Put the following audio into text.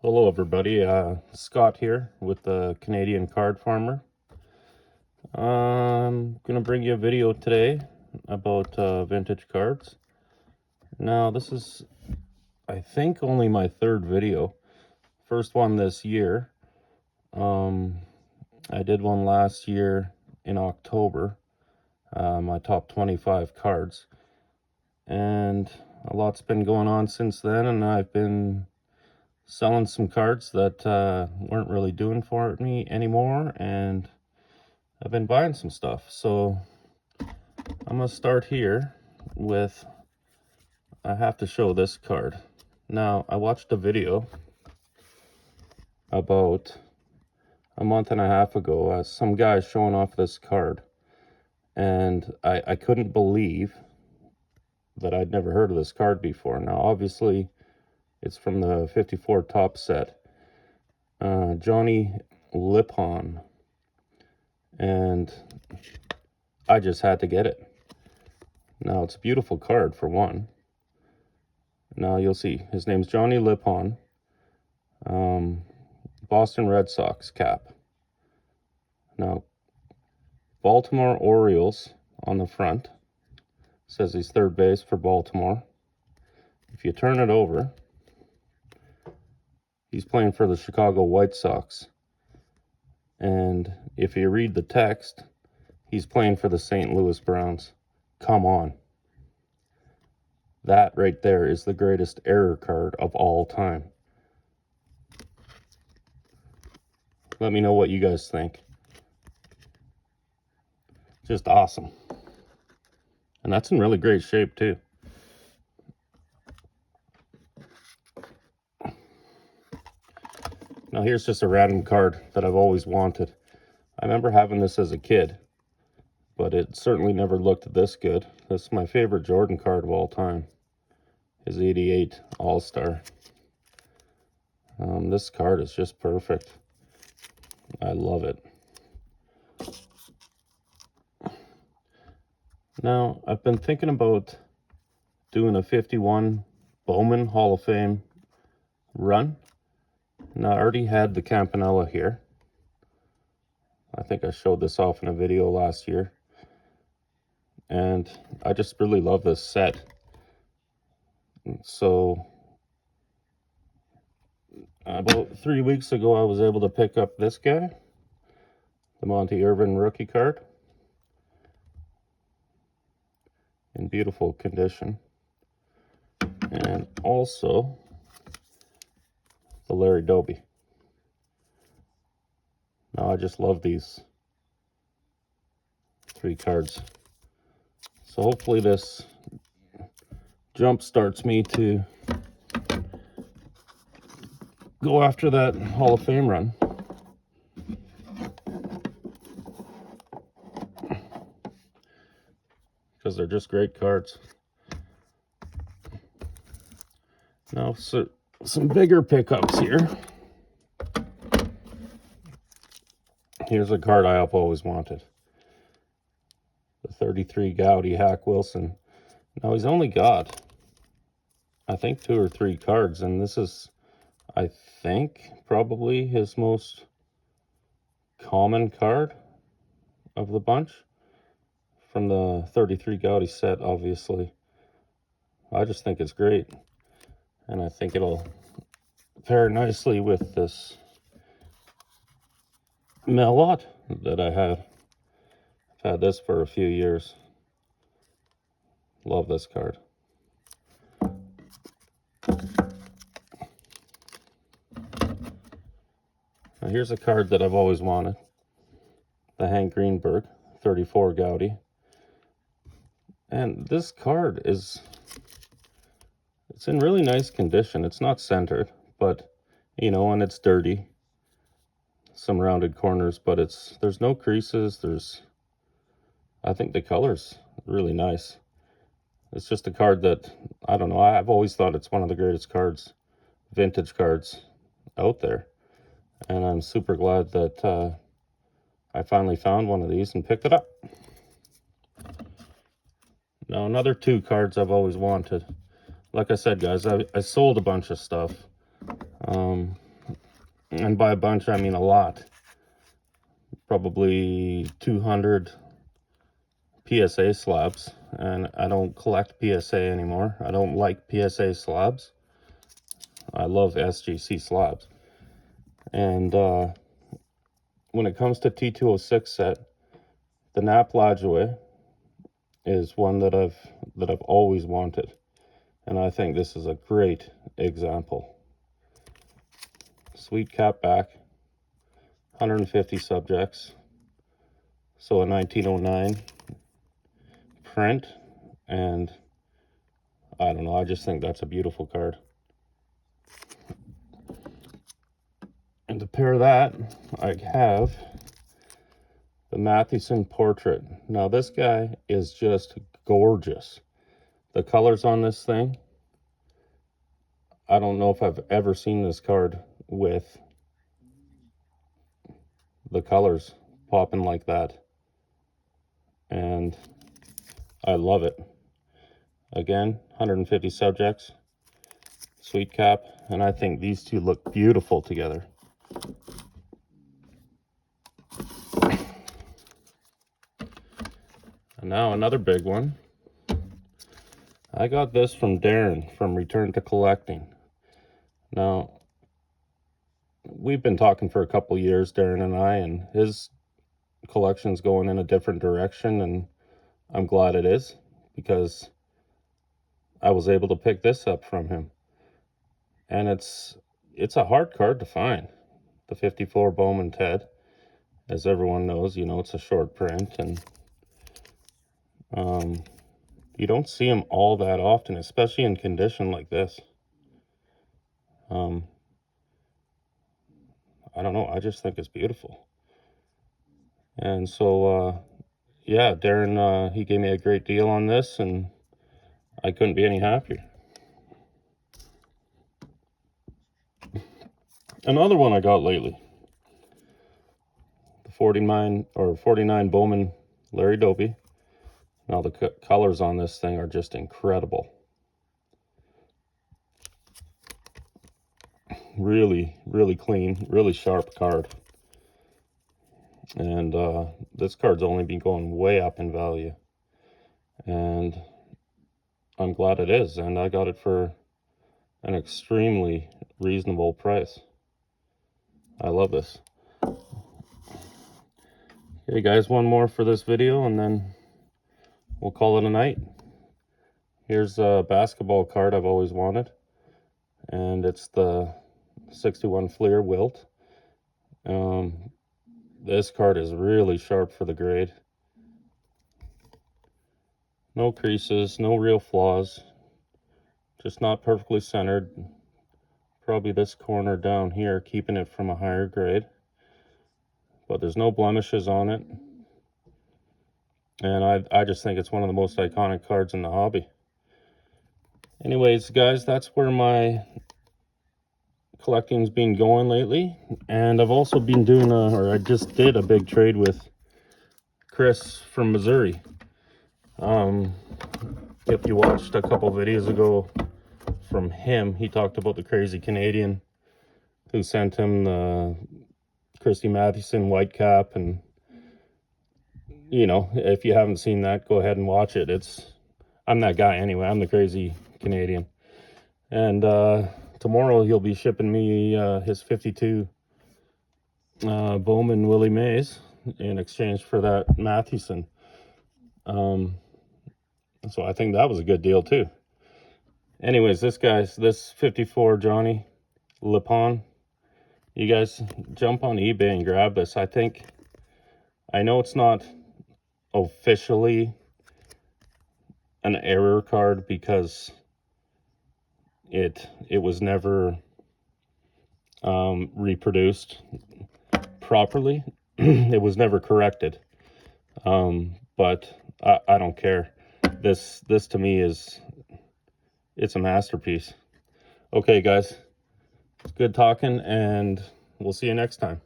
Hello everybody, Scott here with the Canadian Card Farmer. I'm gonna bring you a video today about vintage cards. Now this is, I think, only my third video. First one this year. I did one last year in October, my top 25 cards. And a lot's been going on since then, and I've been selling some cards that weren't really doing for me anymore, and I've been buying some stuff. So I'm gonna start here with, I have to show this card. Now, I watched a video about a month and a half ago, some guy showing off this card, and I couldn't believe that I'd never heard of this card before. Now, obviously, it's from the 54 top set. Johnny Lipham, and I just had to get it. Now, it's a beautiful card for one. Now, you'll see, his name's Johnny Lipham, Boston Red Sox cap. Now, Baltimore Orioles on the front. Says he's third base for Baltimore. If you turn it over, he's playing for the Chicago White Sox. And if you read the text, he's playing for the St. Louis Browns. Come on. That right there is the greatest error card of all time. Let me know what you guys think. Just awesome. And that's in really great shape too. Now here's just a random card that I've always wanted. I remember having this as a kid, but it certainly never looked this good. This is my favorite Jordan card of all time. His 88 All-Star. This card is just perfect. I love it. Now, I've been thinking about doing a 51 Bowman Hall of Fame run. Now, I already had the Campanella here. I think I showed this off in a video last year. And I just really love this set. So, about 3 weeks ago, I was able to pick up this guy, the Monte Irvin rookie card, in beautiful condition. And also the Larry Doby. Now, I just love these three cards. So hopefully this jump starts me to go after that Hall of Fame run. Because they're just great cards. Now, so some bigger pickups here. Here's a card I've always wanted. The 33 Gowdy Hack Wilson. Now, he's only got, I think, 2 or 3 cards, and this is, I think, probably his most common card of the bunch. From the 33 Gowdy set, obviously. I just think it's great. And I think it'll pair nicely with this Melot that I had. I've had this for a few years. Love this card. Now here's a card that I've always wanted. The Hank Greenberg 34 Gowdy. And this card is, it's in really nice condition. It's not centered, but, you know, and it's dirty. Some rounded corners, but there's no creases. I think the color's really nice. It's just a card that, I don't know, I've always thought it's one of the greatest cards, vintage cards out there. And I'm super glad that I finally found one of these and picked it up. Now, another 2 cards I've always wanted. Like I said, guys, I sold a bunch of stuff. And by a bunch, I mean a lot. Probably 200 PSA slabs. And I don't collect PSA anymore. I don't like PSA slabs. I love SGC slabs. And when it comes to T206 set, the Nap Lajoie is one that I've always wanted. And I think this is a great example. Sweet cap back, 150 subjects. So a 1909 print, and I don't know, I just think that's a beautiful card. And to pair that, I have the Mathewson Portrait. Now this guy is just gorgeous. The colors on this thing, I don't know if I've ever seen this card with the colors popping like that. And I love it. Again, 150 subjects, sweet cap, and I think these two look beautiful together. And now another big one. I got this from Darren from Return to Collecting. Now, we've been talking for a couple years, Darren and I, and his collection's going in a different direction, and I'm glad it is, because I was able to pick this up from him. And it's a hard card to find. The 54 Bowman Ted. As everyone knows, you know, it's a short print, and you don't see them all that often, especially in condition like this. I don't know, I just think it's beautiful. And so, yeah, Darren, he gave me a great deal on this, and I couldn't be any happier. Another one I got lately, the 49 Bowman Larry Doby. Now the colors on this thing are just incredible. Really, really clean, really sharp card. And this card's only been going way up in value. And I'm glad it is. And I got it for an extremely reasonable price. I love this. Okay, guys, one more for this video, and then we'll call it a night. Here's a basketball card I've always wanted. And it's the 61 Fleer Wilt. This card is really sharp for the grade. No creases, no real flaws. Just not perfectly centered. Probably this corner down here keeping it from a higher grade. But there's no blemishes on it. And I just think it's one of the most iconic cards in the hobby. Anyways, guys, that's where my collecting's been going lately. And I've also been doing I just did a big trade with Chris from Missouri. If you watched a couple videos ago from him, he talked about the crazy Canadian who sent him the Christy Mathewson white cap. And you know, if you haven't seen that, go ahead and watch it. I'm that guy anyway. I'm the crazy Canadian. And tomorrow he'll be shipping me his 52 Bowman Willie Mays in exchange for that Mathewson. So I think that was a good deal too. Anyways, this 54 Johnny Lipon, you guys jump on eBay and grab this. I know it's not officially an error card because it was never reproduced properly. It was never corrected. But I don't care. This to me it's a masterpiece. Okay, guys, it's good talking, and we'll see you next time.